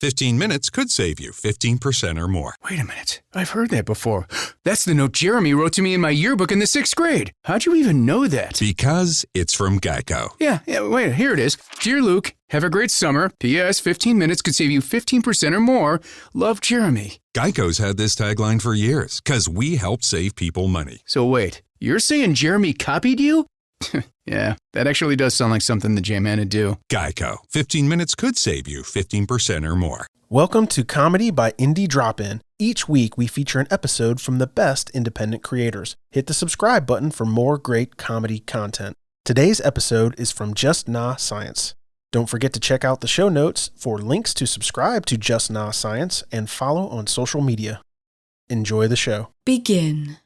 15 minutes could save you 15% or more. Wait a minute. I've heard that before. That's the note Jeremy wrote to me in my yearbook in the 6th grade. How'd you even know that? Because it's from Geico. Yeah, wait, here it is. Dear Luke, have a great summer. P.S. 15 minutes could save you 15% or more. Love, Jeremy. Geico's had this tagline for years, because we help save people money. So wait, you're saying Jeremy copied you? Yeah, that actually does sound like something the J-Man would do. Geico. 15 minutes could save you 15% or more. Welcome to Comedy by Indie Drop-In. Each week, we feature an episode from the best independent creators. Hit the subscribe button for more great comedy content. Today's episode is from Just Nah Science. Don't forget to check out the show notes for links to subscribe to Just Nah Science and follow on social media. Enjoy the show. Begin.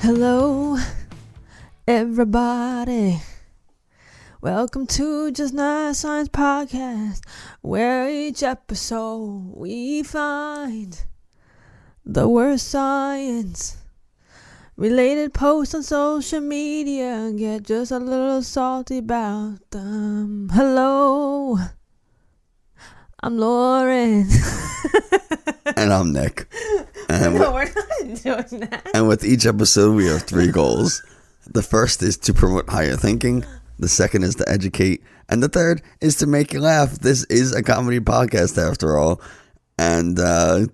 Hello, everybody. Welcome to Just Nah Science Podcast, where each episode we find the worst science related posts on social media and get just a little salty about them. Hello, I'm Lauren. And I'm Nick. And No, we're not doing that. And with each episode, we have 3 goals. The first is to promote higher thinking. The second is to educate. And the third is to make you laugh. This is a comedy podcast, after all. And I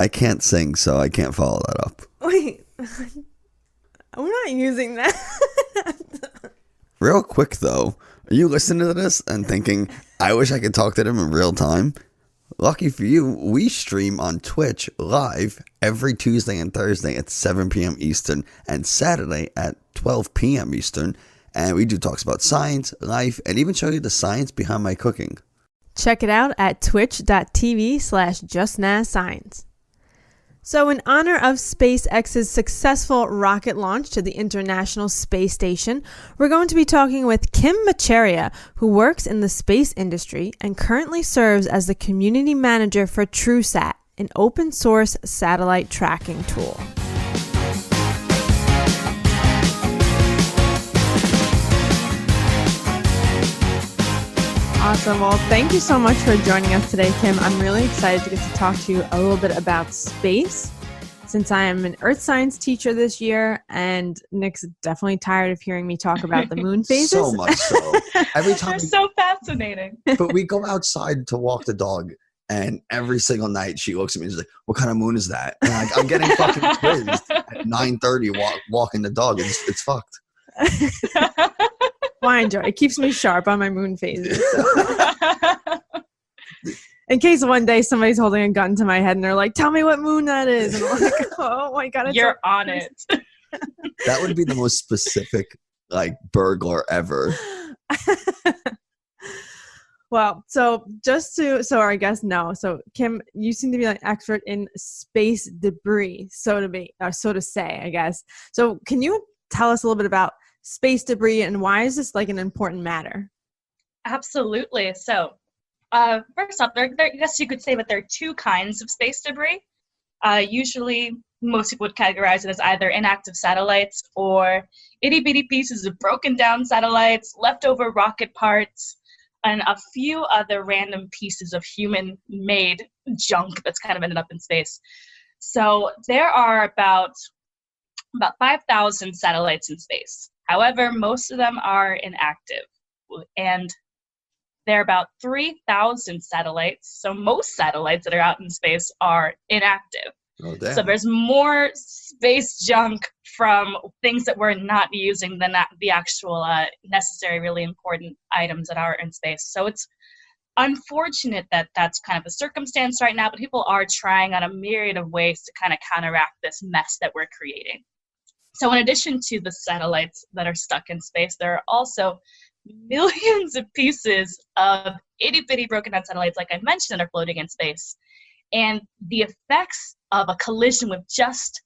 can't sing, so I can't follow that up. Wait, we're not using that. Real quick, though, are you listening to this and thinking, I wish I could talk to them in real time? Lucky for you, we stream on Twitch live every Tuesday and Thursday at 7 p.m. Eastern and Saturday at 12 p.m. Eastern. And we do talks about science, life, and even show you the science behind my cooking. Check it out at twitch.tv/justnahscience. So in honor of SpaceX's successful rocket launch to the International Space Station, we're going to be talking with Kim Mancharia, who works in the space industry and currently serves as the community manager for TruSat, an open source satellite tracking tool. Awesome. Well, thank you so much for joining us today, Kim. I'm really excited to get to talk to you a little bit about space, since I am an earth science teacher this year, and Nick's definitely tired of hearing me talk about the moon phases. So much so. Every time They're so fascinating. But we go outside to walk the dog, and every single night she looks at me and she's like, what kind of moon is that? And I'm getting fucking quizzed at 9:30 walking the dog. It's fucked. Well, I enjoy it. It keeps me sharp on my moon phases. So. In case one day somebody's holding a gun to my head and they're like, tell me what moon that is. And I'm like, oh my God. You're on it. That would be the most specific, burglar ever. Well, so I guess no. So Kim, you seem to be an expert in space debris, so to say, I guess. So can you tell us a little bit about space debris and why is this an important matter? Absolutely. So first off, I guess you could say that there are 2 kinds of space debris. Usually, most people would categorize it as either inactive satellites or itty-bitty pieces of broken down satellites, leftover rocket parts, and a few other random pieces of human-made junk that's kind of ended up in space. So there are about 5,000 satellites in space. However, most of them are inactive, and there are about 3,000 satellites. So most satellites that are out in space are inactive. Oh, damn. So there's more space junk from things that we're not using than the actual necessary, really important items that are in space. So it's unfortunate that that's kind of the circumstance right now, but people are trying on a myriad of ways to kind of counteract this mess that we're creating. So in addition to the satellites that are stuck in space, there are also millions of pieces of itty-bitty broken down satellites, like I mentioned, that are floating in space. And the effects of a collision with just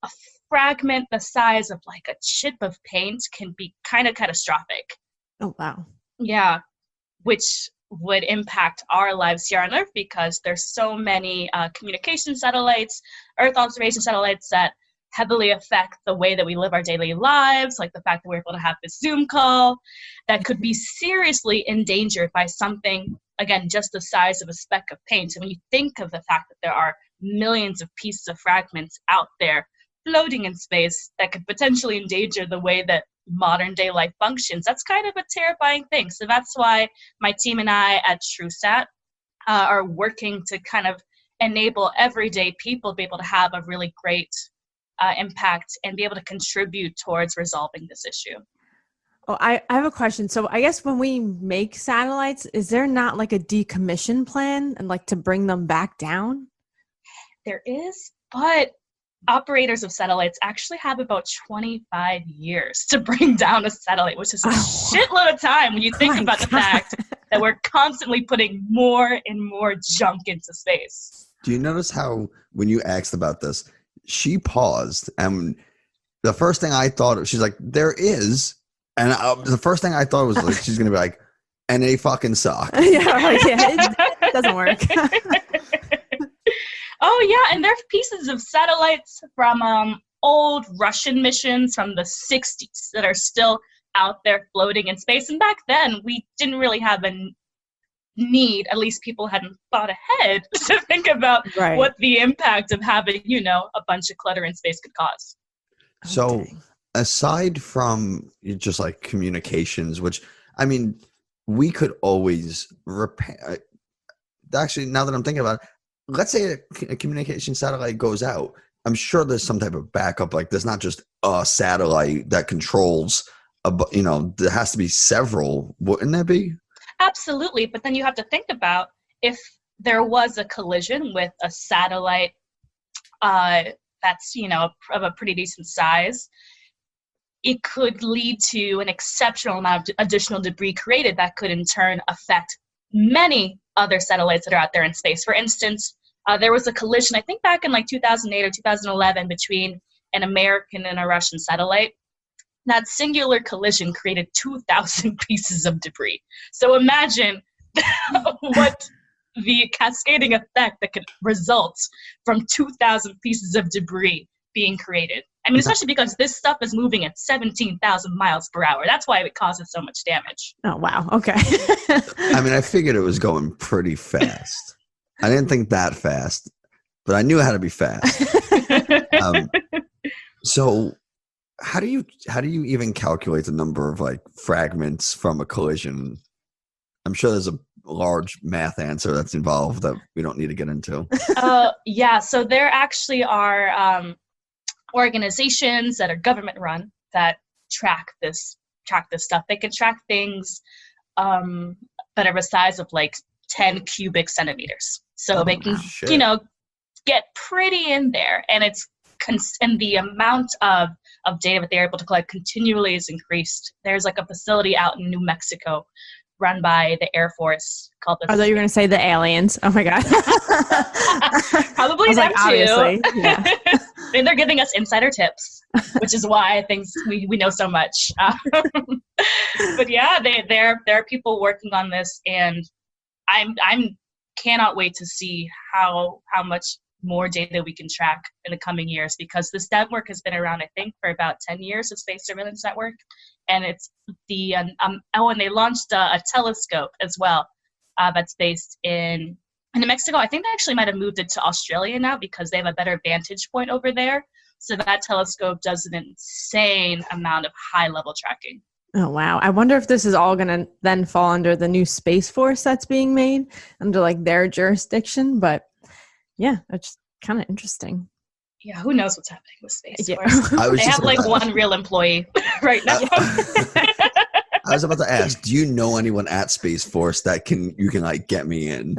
a fragment the size of a chip of paint can be kind of catastrophic. Oh, wow. Yeah, which would impact our lives here on Earth, because there's so many communication satellites, Earth observation satellites that heavily affect the way that we live our daily lives, like the fact that we're able to have this Zoom call that could be seriously endangered by something, again, just the size of a speck of paint. And when you think of the fact that there are millions of pieces of fragments out there floating in space that could potentially endanger the way that modern day life functions, that's kind of a terrifying thing. So that's why my team and I at TruSat are working to kind of enable everyday people to be able to have a really great impact and be able to contribute towards resolving this issue. Oh, I have a question. So I guess when we make satellites, is there not like a decommission plan and like to bring them back down? There is, but operators of satellites actually have about 25 years to bring down a satellite, which is a shitload of time when you think about the fact that we're constantly putting more and more junk into space. Do you notice how when you asked about this, she paused, and the first thing I thought, she's like, there is, and the first thing I thought was like, she's going to be like, and they fucking suck. It doesn't work. Oh, yeah, and there are pieces of satellites from old Russian missions from the 60s that are still out there floating in space. And back then, we didn't really have a need, at least people hadn't thought ahead to think about what the impact of having, a bunch of clutter in space could cause. So aside from just like communications, which, I mean, we could always repair. Actually, now that I'm thinking about it, let's say a communication satellite goes out. I'm sure there's some type of backup. Like there's not just a satellite that controls, there has to be several. Wouldn't there be? Absolutely. But then you have to think about if there was a collision with a satellite that's, of a pretty decent size, it could lead to an exceptional amount of additional debris created that could in turn affect many other satellites that are out there in space. For instance, there was a collision, I think back in like 2008 or 2011, between an American and a Russian satellite. That singular collision created 2,000 pieces of debris. So imagine what the cascading effect that could result from 2,000 pieces of debris being created. I mean, especially because this stuff is moving at 17,000 miles per hour. That's why it causes so much damage. Oh, wow. Okay. I mean, I figured it was going pretty fast. I didn't think that fast, but I knew it had to be fast. So how do you even calculate the number of like fragments from a collision? I'm sure there's a large math answer that's involved that we don't need to get into. Yeah. So there actually are organizations that are government run that track this stuff. They can track things that are the size of like 10 cubic centimeters. So they can, get pretty in there, and and the amount of data that they're able to collect continually is increased. There's like a facility out in New Mexico run by the Air Force called the... I thought you were going to say the aliens. Oh my God. Probably them too. Obviously. Yeah. And they're giving us insider tips, which is why I think we know so much. But yeah, there are people working on this, and I'm cannot wait to see how much more data we can track in the coming years, because this network has been around, I think, for about 10 years, the Space Surveillance Network. And it's and they launched a telescope as well that's based in New Mexico. I think they actually might have moved it to Australia now because they have a better vantage point over there. So that telescope does an insane amount of high-level tracking. Oh, wow. I wonder if this is all going to then fall under the new Space Force that's being made, under like their jurisdiction. But yeah, it's kind of interesting. Yeah, who knows what's happening with Space Force? They have like one real employee right now. I was about to ask, do you know anyone at Space Force that you can like get me in?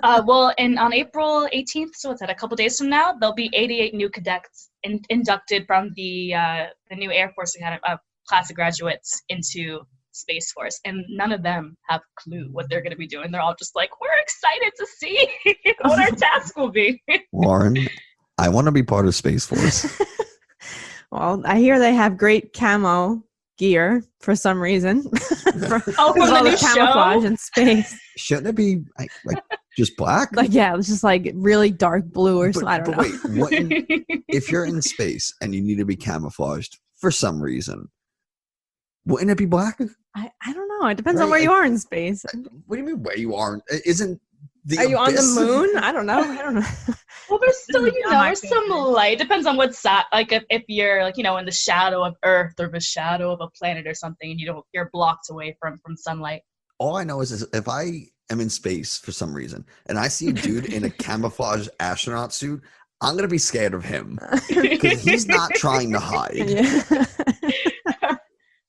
Well, on April 18th, so what's that, a couple days from now, there'll be 88 new cadets inducted from the new Air Force class of graduates into Space Force, and none of them have a clue what they're going to be doing. They're all just like, we're excited to see what our task will be. Lauren, I want to be part of Space Force. Well, I hear they have great camo gear for some reason. For Oh, from the all new camouflage show? in space. Shouldn't it be like just black? Like, yeah, it's just like really dark blue or something. I don't know. Wait, if you're in space and you need to be camouflaged for some reason, wouldn't it be black? I don't know. It depends on Right, where you are in space. What do you mean where you are? Isn't the Are you on the abyss- moon? I don't know. Well, there's still, This is not my there's some favorite. light. Depends on what sat. Like if you're like, in the shadow of Earth or the shadow of a planet or something, and you're blocked away from sunlight. All I know is if I am in space for some reason and I see a dude in a camouflage astronaut suit, I'm gonna be scared of him because he's not trying to hide. Yeah.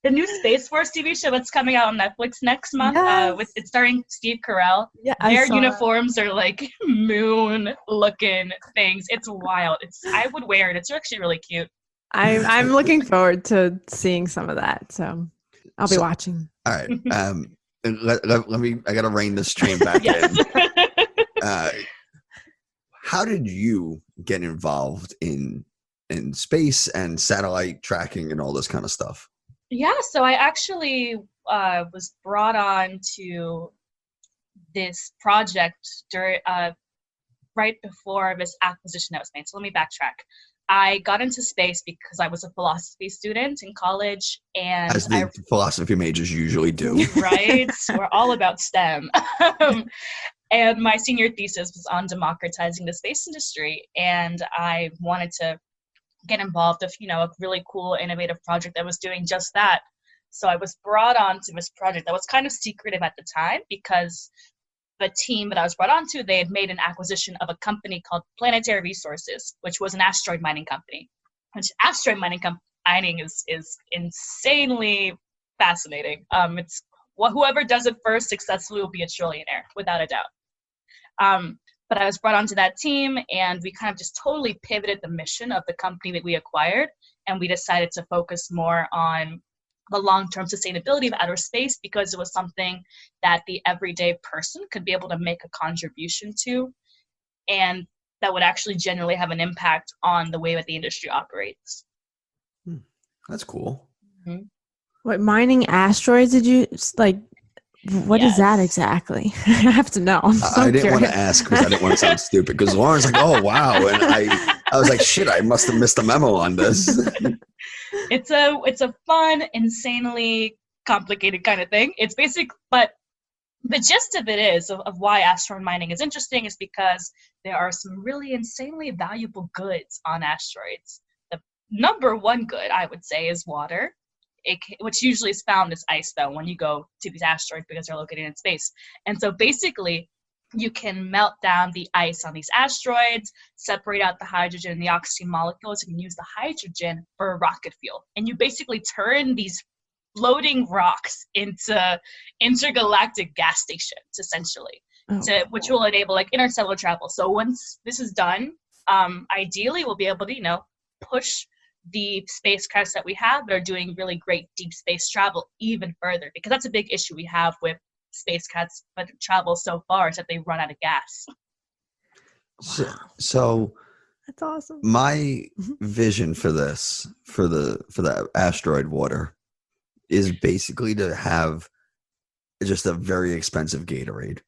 The new Space Force TV show that's coming out on Netflix next month, Yes. it's starring Steve Carell. Yeah, I Their saw that. uniforms are like moon-looking things. It's wild. I would wear it. It's actually really cute. I'm looking forward to seeing some of that. So I'll be watching. All right. Let me. I gotta rein this train back Yes. in. How did you get involved in space and satellite tracking and all this kind of stuff? Yeah, so I actually was brought on to this project right before this acquisition that was made. So let me backtrack. I got into space because I was a philosophy student in college, and As the philosophy majors usually do. right, we're all about STEM. And my senior thesis was on democratizing the space industry, and I wanted to get involved with, a really cool, innovative project that was doing just that. So I was brought on to this project that was kind of secretive at the time because the team that I was brought on to, they had made an acquisition of a company called Planetary Resources, which was an asteroid mining company. Which asteroid mining is insanely fascinating. It's whoever does it first successfully will be a trillionaire, without a doubt. But I was brought onto that team, and we kind of just totally pivoted the mission of the company that we acquired, and we decided to focus more on the long-term sustainability of outer space because it was something that the everyday person could be able to make a contribution to, and that would actually generally have an impact on the way that the industry operates. That's cool. Mm-hmm. What mining asteroids did you like? What is that Yes. exactly? I have to know. I didn't want to ask because I didn't want to sound stupid. Because Lauren's like, "Oh wow," and I was like, "Shit, I must have missed a memo on this." It's a fun, insanely complicated kind of thing. It's basic, but the gist of it is of why asteroid mining is interesting is because there are some really insanely valuable goods on asteroids. The number one good, I would say, is water. Which usually is found as ice, though, when you go to these asteroids because they're located in space. And so basically, you can melt down the ice on these asteroids, separate out the hydrogen and the oxygen molecules, and use the hydrogen for rocket fuel. And you basically turn these floating rocks into intergalactic gas stations, essentially, which will enable interstellar travel. So once this is done, ideally we'll be able to, push the spacecrafts that we have that are doing really great deep space travel even further, because that's a big issue we have with spacecrafts that travel so far is that they run out of gas. So That's awesome. my vision for this, for the asteroid water, is basically to have just a very expensive Gatorade.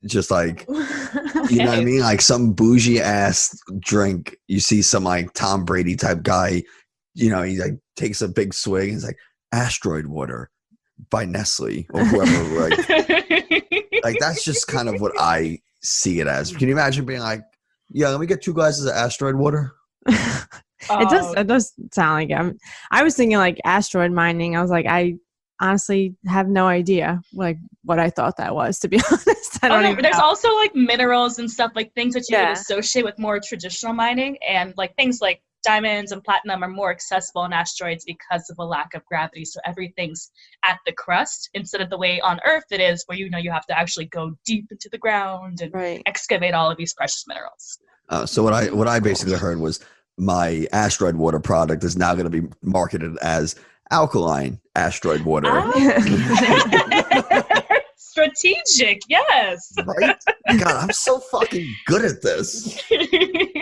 Just like, you know what I mean? Like some bougie ass drink. You see some like Tom Brady type guy, he like takes a big swig and he's like, asteroid water by Nestle or whoever. Like that's just kind of what I see it as. Can you imagine being like, yeah, let me get 2 glasses of asteroid water? It does sound like I was thinking like asteroid mining. I was like, I honestly have no idea what I thought that was, to be honest. I don't even There's know. also minerals and stuff, things that you would Yeah. associate with more traditional mining, and things like diamonds and platinum are more accessible on asteroids because of a lack of gravity. So everything's at the crust instead of the way on Earth it is, where you have to actually go deep into the ground and excavate all of these precious minerals. So what I basically heard was my asteroid water product is now going to be marketed as alkaline asteroid water. Strategic, yes. Right? God, I'm so fucking good at this.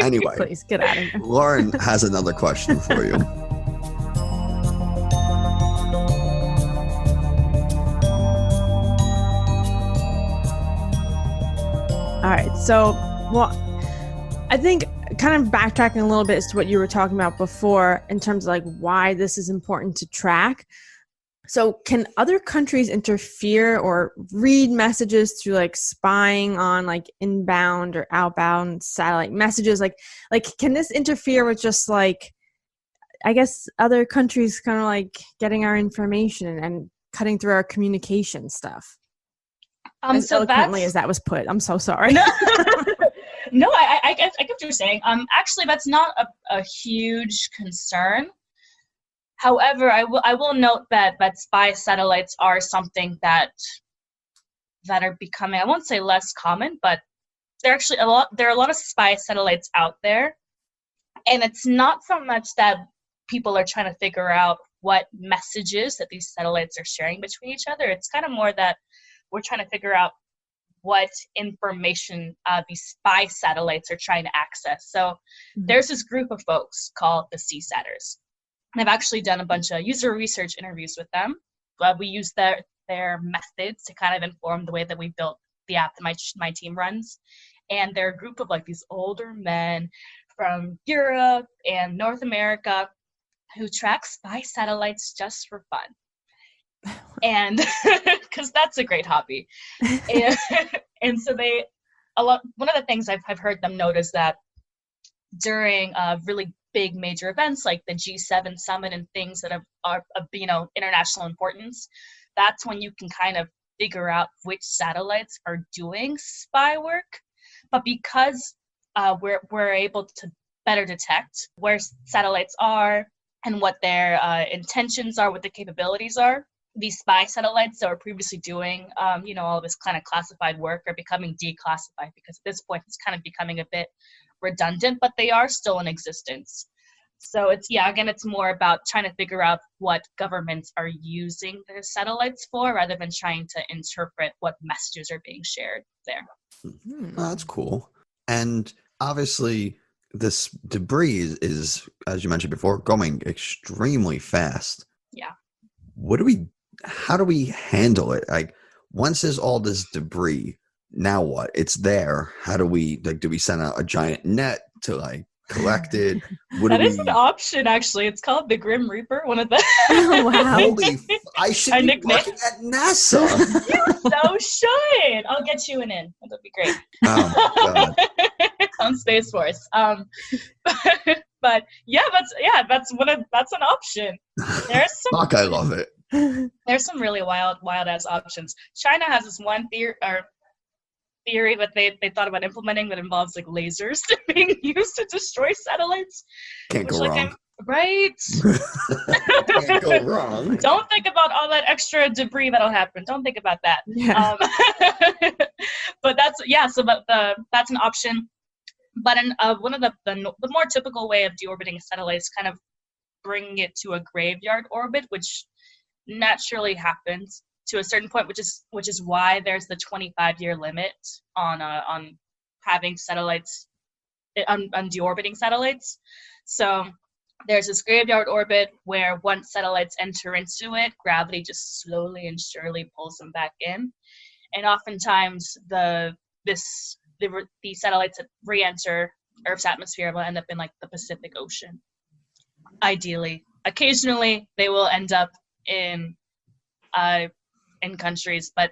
Anyway, Please get out of here. Lauren has another question for you. All right. So, well, I think kind of backtracking a little bit as to what you were talking about before in terms of like why this is important to track. So can other countries interfere or read messages through like spying on like inbound or outbound satellite messages? Like can this interfere with just like, I guess, other countries kind of like getting our information and cutting through our communication stuff? As So eloquently that's as that was put. I'm so sorry. no, no, I get what you're saying. Actually, that's not a huge concern. However, I will note that spy satellites are something that are becoming, I won't say less common, but there are a lot of spy satellites out there, and it's not so much that people are trying to figure out what messages that these satellites are sharing between each other. It's kind of more that we're trying to figure out what information these spy satellites are trying to access. So there's this group of folks called the CSATers. And I've actually done a bunch of user research interviews with them. We use their methods to kind of inform the way that we built the app that my team runs. And they're a group of like these older men from Europe and North America who track spy satellites just for fun. And because that's a great hobby. And so one of the things I've heard them note is that during really big major events like the G7 summit and things that are international importance, that's when you can kind of figure out which satellites are doing spy work. But because we're able to better detect where satellites are and what their intentions are, what the capabilities are, these spy satellites that were previously doing all this kind of classified work are becoming declassified, because at this point it's kind of becoming a bit redundant, but they are still in existence. So it's more about trying to figure out what governments are using their satellites for, rather than trying to interpret what messages are being shared there. Oh, that's cool. And obviously this debris is, as you mentioned before, going extremely fast. Yeah. How do we handle it? Like, once there's all this debris, now what? It's there. How do we, do we send out a giant net to collect it? That is an option, actually. It's called the Grim Reaper, one of the Oh, wow. I should be working at NASA. You so should. I'll get you an in. That'll be great. Oh, God. On Space Force. But that's an option. There's some Fuck, I love it. There's some really wild ass options. China has this one theory that they thought about implementing that involves like lasers being used to destroy satellites. Can't go wrong. Right? Can't go wrong. Don't think about all that extra debris that'll happen. Don't think about that. Yeah. But that's an option. But one of the more typical way of deorbiting a satellite is kind of bringing it to a graveyard orbit, which naturally happens to a certain point, which is why there's the 25-year limit on having satellites on deorbiting satellites. So there's this graveyard orbit where once satellites enter into it, gravity just slowly and surely pulls them back in, and oftentimes the satellites that re-enter Earth's atmosphere will end up in like the Pacific Ocean. Ideally, occasionally they will end up in countries, but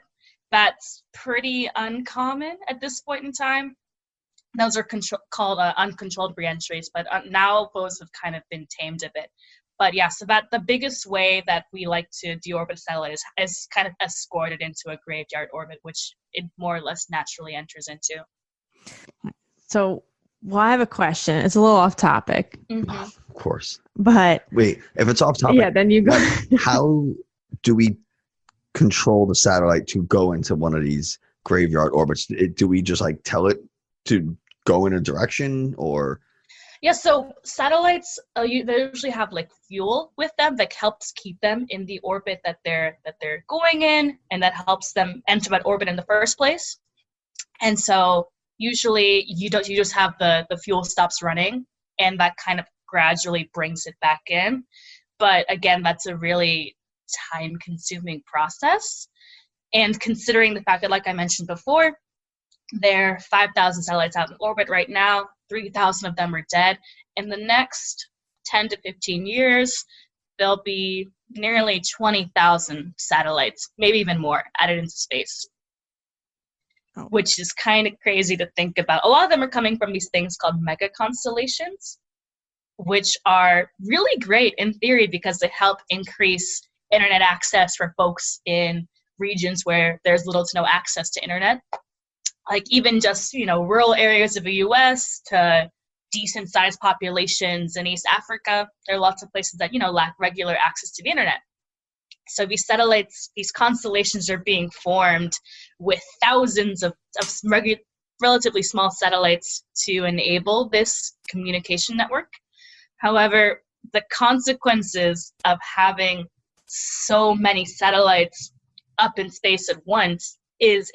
that's pretty uncommon at this point in time. Those are called uncontrolled reentries, but now those have kind of been tamed a bit. But yeah, so that the biggest way that we like to deorbit a satellite is kind of escorted into a graveyard orbit, which it more or less naturally enters into. So, well, I have a question. It's a little off topic. Mm-hmm. Of course. But wait, if it's off topic, yeah, then you go. How do we control the satellite to go into one of these graveyard orbits? Do we just tell it to go in a direction, or? Yeah, so satellites they usually have fuel with them that helps keep them in the orbit that they're going in, and that helps them enter that orbit in the first place. And so usually you just have the fuel stops running, and that kind of gradually brings it back in. But again, that's a really time-consuming process. And considering the fact that, like I mentioned before, There are 5,000 satellites out in orbit right now. 3,000 of them are dead. In the next 10 to 15 years, there'll be nearly 20,000 satellites, maybe even more, added into space, which is kind of crazy to think about. A lot of them are coming from these things called mega constellations, which are really great in theory because they help increase internet access for folks in regions where there's little to no access to internet. Like even just, rural areas of the US to decent sized populations in East Africa. There are lots of places that, lack regular access to the internet. So these satellites, these constellations are being formed with thousands of relatively small satellites to enable this communication network. However, the consequences of having so many satellites up in space at once is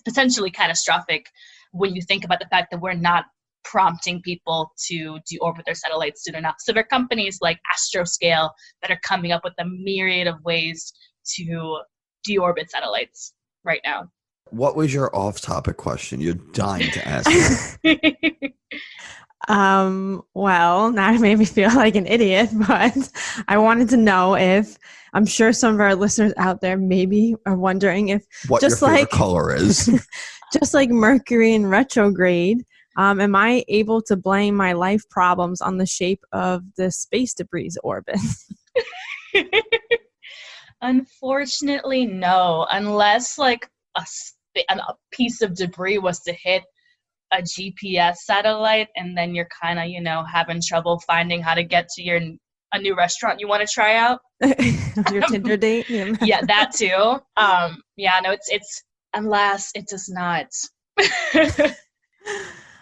potentially catastrophic when you think about the fact that we're not prompting people to deorbit their satellites soon enough. So there are companies like Astroscale that are coming up with a myriad of ways to deorbit satellites right now. What was your off-topic question? You're dying to ask me. Well, now it made me feel like an idiot, but I wanted to know if, I'm sure some of our listeners out there maybe are wondering if What just your favorite color is. just like Mercury in retrograde, am I able to blame my life problems on the shape of the space debris orbit? Unfortunately, no, unless like a piece of debris was to hit a GPS satellite, and then you're kind of, having trouble finding how to get to a new restaurant you want to try out. Your Tinder date? Yeah, that too. No, it's unless it does not.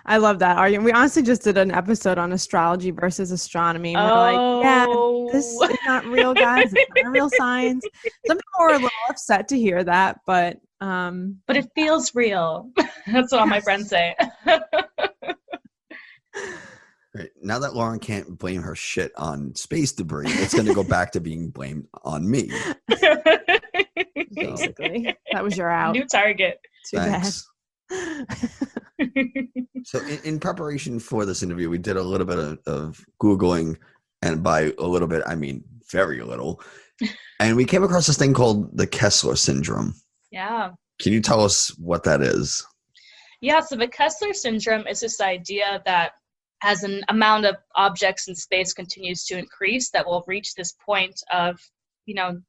I love that argument. We honestly just did an episode on astrology versus astronomy. And we're like, yeah, this is not real, guys. It's not real science. Some people were a little upset to hear that, but it feels real. That's what all my friends say. Right. Now that Lauren can't blame her shit on space debris, it's going to go back to being blamed on me. Basically, that was your out. New target. Too Thanks. bad. So in preparation for this interview, we did a little bit of Googling, and by a little bit, I mean very little. And we came across this thing called the Kessler syndrome. Yeah. Can you tell us what that is? Yeah, so the Kessler syndrome is this idea that as an amount of objects in space continues to increase, that we'll reach this point of,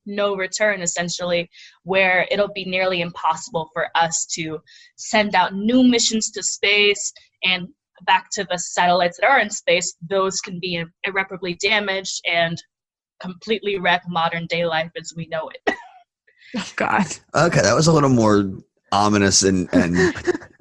no return, essentially, where it'll be nearly impossible for us to send out new missions to space and back to the satellites that are in space. Those can be irreparably damaged and completely wreck modern day life as we know it. Oh, God. Okay, that was a little more ominous and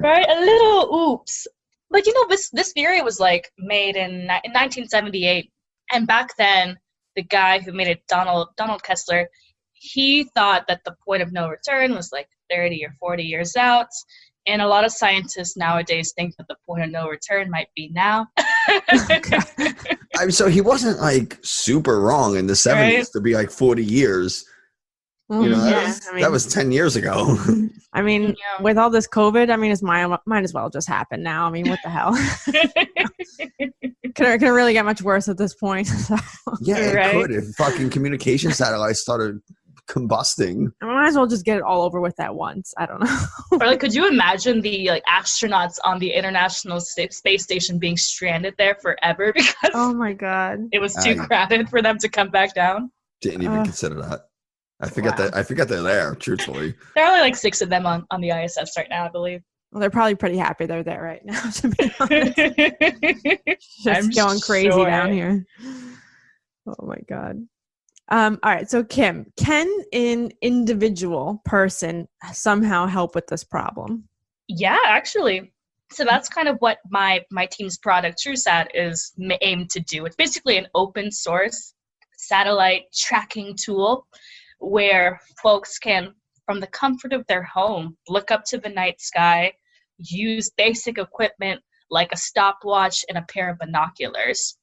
right, a little oops. But this theory was made in 1978, and back then the guy who made it, Donald Kessler, he thought that the point of no return was 30 or 40 years out, and a lot of scientists nowadays think that the point of no return might be now. So he wasn't super wrong in the 70s, right? To be 40 years. That was 10 years ago. I mean, with all this COVID, it might as well just happen now. I mean, what the hell? Can it really get much worse at this point? So. Yeah, it could. If fucking communication satellites started combusting. I might as well just get it all over with at once. I don't know. Or could you imagine the astronauts on the International Space Station being stranded there forever because oh my God, it was too crowded for them to come back down? Didn't even consider that. I forget they're there, truthfully. There are only 6 of them on the ISS right now, I believe. Well, they're probably pretty happy they're there right now, to be honest. Just going crazy down here. Oh my God. All right. So Kim, can an individual person somehow help with this problem? Yeah, actually. So that's kind of what my team's product, TruSat, is aimed to do. It's basically an open source satellite tracking tool where folks can, from the comfort of their home, look up to the night sky, use basic equipment like a stopwatch and a pair of binoculars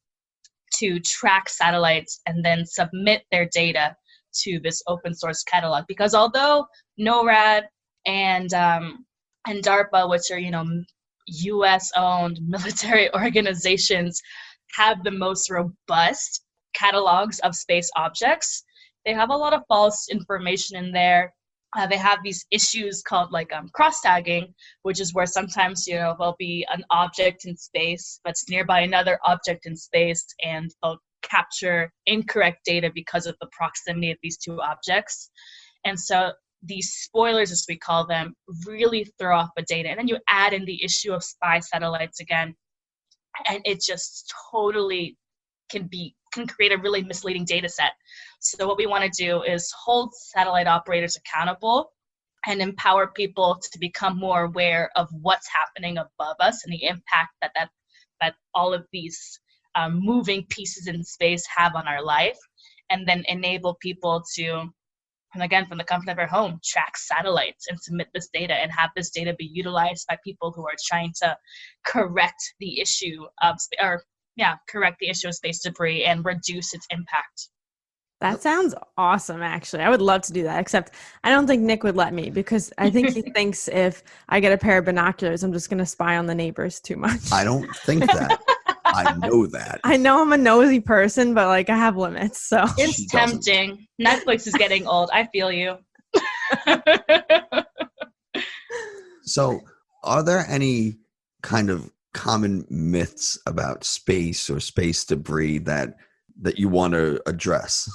to track satellites and then submit their data to this open source catalog. Because although NORAD and and DARPA, which are, US-owned military organizations, have the most robust catalogs of space objects. They have a lot of false information in there. They have these issues called cross-tagging, which is where sometimes, there'll be an object in space that's nearby another object in space, and they'll capture incorrect data because of the proximity of these two objects. And so these spoilers, as we call them, really throw off the data. And then you add in the issue of spy satellites again, and it just totally can create a really misleading data set. So what we want to do is hold satellite operators accountable and empower people to become more aware of what's happening above us and the impact that all of these moving pieces in space have on our life, and then enable people to, and again, from the comfort of our home, track satellites and submit this data and have this data be utilized by people who are trying to correct the issue of space debris and reduce its impact. That sounds awesome, actually. I would love to do that, except I don't think Nick would let me, because I think he thinks if I get a pair of binoculars, I'm just going to spy on the neighbors too much. I don't think that. I know that. I know I'm a nosy person, but I have limits. So it's tempting. Netflix is getting old. I feel you. So are there any kind of common myths about space or space debris that you want to address?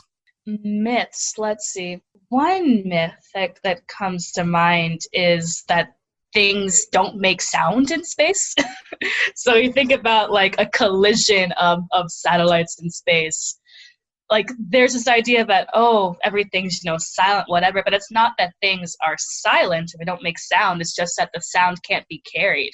Myths. Let's see. One myth that comes to mind is that things don't make sound in space. So you think about a collision of satellites in space. There's this idea that, everything's, silent, whatever, but it's not that things are silent and they don't make sound. It's just that the sound can't be carried.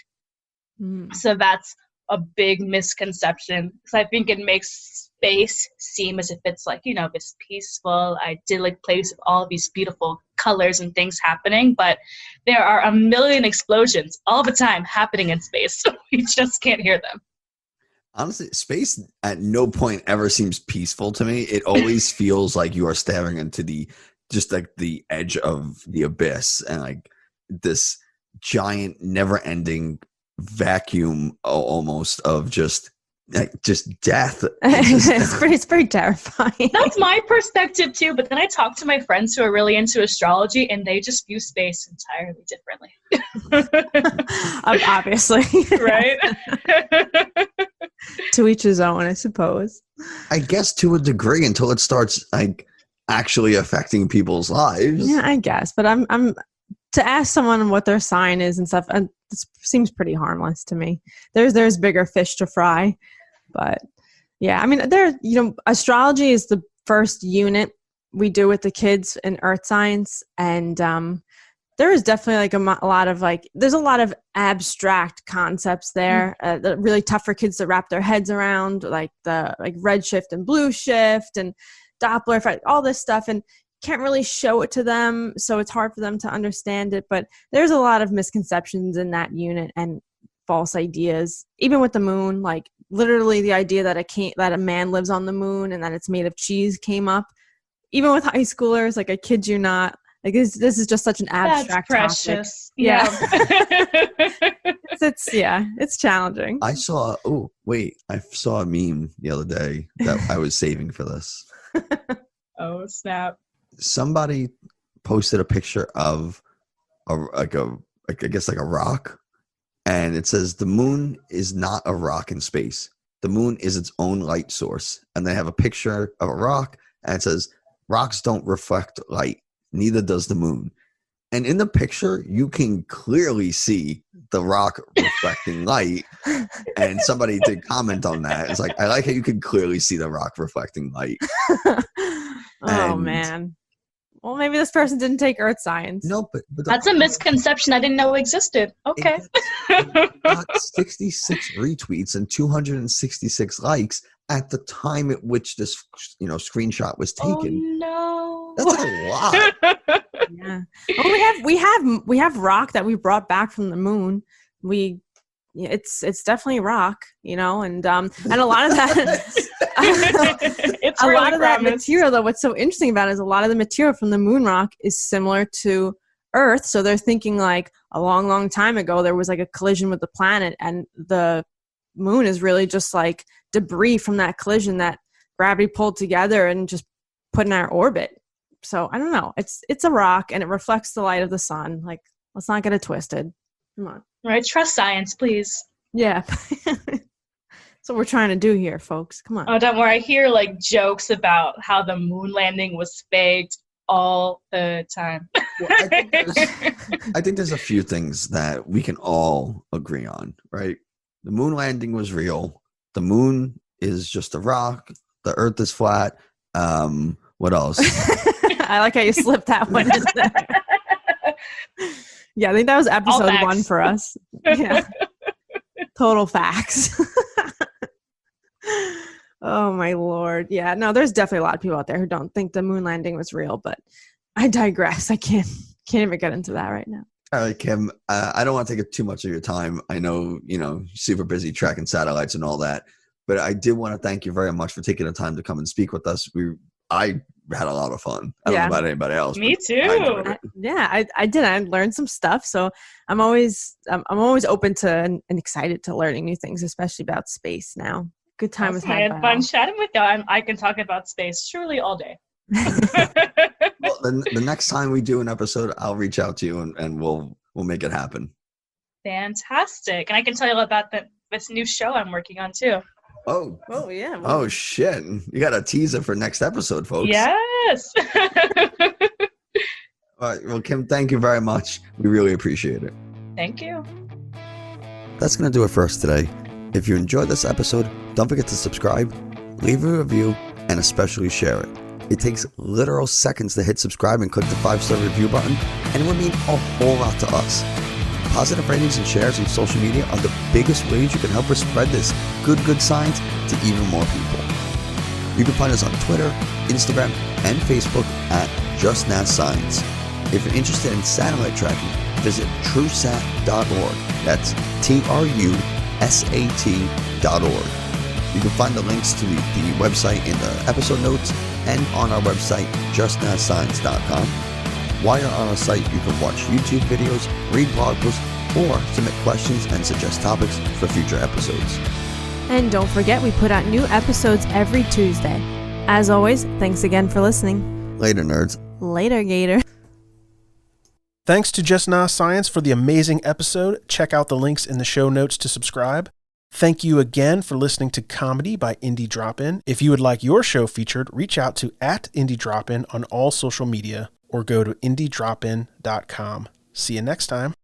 So that's a big misconception, because I think it makes space seem as if it's this peaceful, idyllic place with all these beautiful colors and things happening, but there are a million explosions all the time happening in space. So we just can't hear them. Honestly, space at no point ever seems peaceful to me. It always feels like you are staring into the edge of the abyss, and this giant never-ending vacuum almost of just death. It's pretty terrifying. That's my perspective too, but then I talk to my friends who are really into astrology, and they just view space entirely differently. Obviously. Right? To each his own, I suppose. I guess to a degree, until it starts actually affecting people's lives. Yeah, I guess. But I'm to ask someone what their sign is and stuff, and it seems pretty harmless to me. There's bigger fish to fry. But yeah, astrology is the first unit we do with the kids in earth science, and there is definitely a lot of there's a lot of abstract concepts there that are really tough for kids to wrap their heads around, the redshift and blue shift and Doppler effect, all this stuff, and can't really show it to them, so it's hard for them to understand it. But there's a lot of misconceptions in that unit and false ideas, even with the moon. Literally the idea that a man lives on the moon and that it's made of cheese came up, even with high schoolers. I kid you not. This is just such an abstract topic. Yeah. It's challenging. I saw a meme the other day that I was saving for this. Oh, snap. Somebody posted a picture of a rock, and it says the moon is not a rock in space. The moon is its own light source. And they have a picture of a rock, and it says rocks don't reflect light, neither does the moon. And in the picture, you can clearly see the rock reflecting light. And somebody did comment on that. It's I like how you can clearly see the rock reflecting light. Man. Well, maybe this person didn't take earth science. No, but that's a misconception I didn't know existed. Okay. It got 66 retweets and 266 likes at the time at which this screenshot was taken. Oh, no. That's a lot. Yeah. Well, we have rock that we brought back from the moon. It's definitely rock, and a lot of that it's a really lot of that material, though, what's so interesting about it is a lot of the material from the moon rock is similar to Earth. So they're thinking like a long, long time ago, there was like a collision with the planet, and the moon is really just like debris from that collision that gravity pulled together and just put in our orbit. So I don't know. It's a rock and it reflects the light of the sun. Like, let's not get it twisted. Come on. Right, trust science, please. Yeah. That's what we're trying to do here, folks. Come on. Oh, don't worry. I hear like jokes about how the moon landing was faked all the time. Well, I think there's a few things that we can all agree on, right? The moon landing was real. The moon is just a rock. The Earth is flat. What else? I like how you slipped that one in there. Yeah, I think that was episode 1 for us. Yeah. Total facts. Oh my Lord. Yeah, no, there's definitely a lot of people out there who don't think the moon landing was real, but I digress. I can't even get into that right now. All right, Kim, I don't want to take up too much of your time. I know, you're super busy tracking satellites and all that, but I did want to thank you very much for taking the time to come and speak with us. I had a lot of fun. I don't know about anybody else. Me too. I did. I learned some stuff. So I'm always open to and excited to learning new things, especially about space now. Good time was had. I had fun chatting with you. I can talk about space truly all day. Well, the next time we do an episode, I'll reach out to you and we'll make it happen. Fantastic. And I can tell you about this new show I'm working on too. Oh yeah. Oh shit. You got a teaser for next episode, folks. Yes. All right. Well, Kim, thank you very much. We really appreciate it. Thank you. That's going to do it for us today. If you enjoyed this episode, don't forget to subscribe, leave a review, and especially share it. It takes literal seconds to hit subscribe and click the 5-star review button, and it would mean a whole lot to us. Positive ratings and shares on social media are the biggest ways you can help us spread this good science to even more people. You can find us on Twitter, Instagram, and Facebook at Just Naz Science. If you're interested in satellite tracking, visit TruSat.org. That's TRUSAT.org. You can find the links to the website in the episode notes and on our website, justnazscience.com. While you're on our site, you can watch YouTube videos, read blog posts, or submit questions and suggest topics for future episodes. And don't forget, we put out new episodes every Tuesday. As always, thanks again for listening. Later, nerds. Later, Gator. Thanks to Just Naz Science for the amazing episode. Check out the links in the show notes to subscribe. Thank you again for listening to Comedy by Indie Drop-In. If you would like your show featured, reach out to @IndieDropIn on all social media or go to indiedropin.com. See you next time.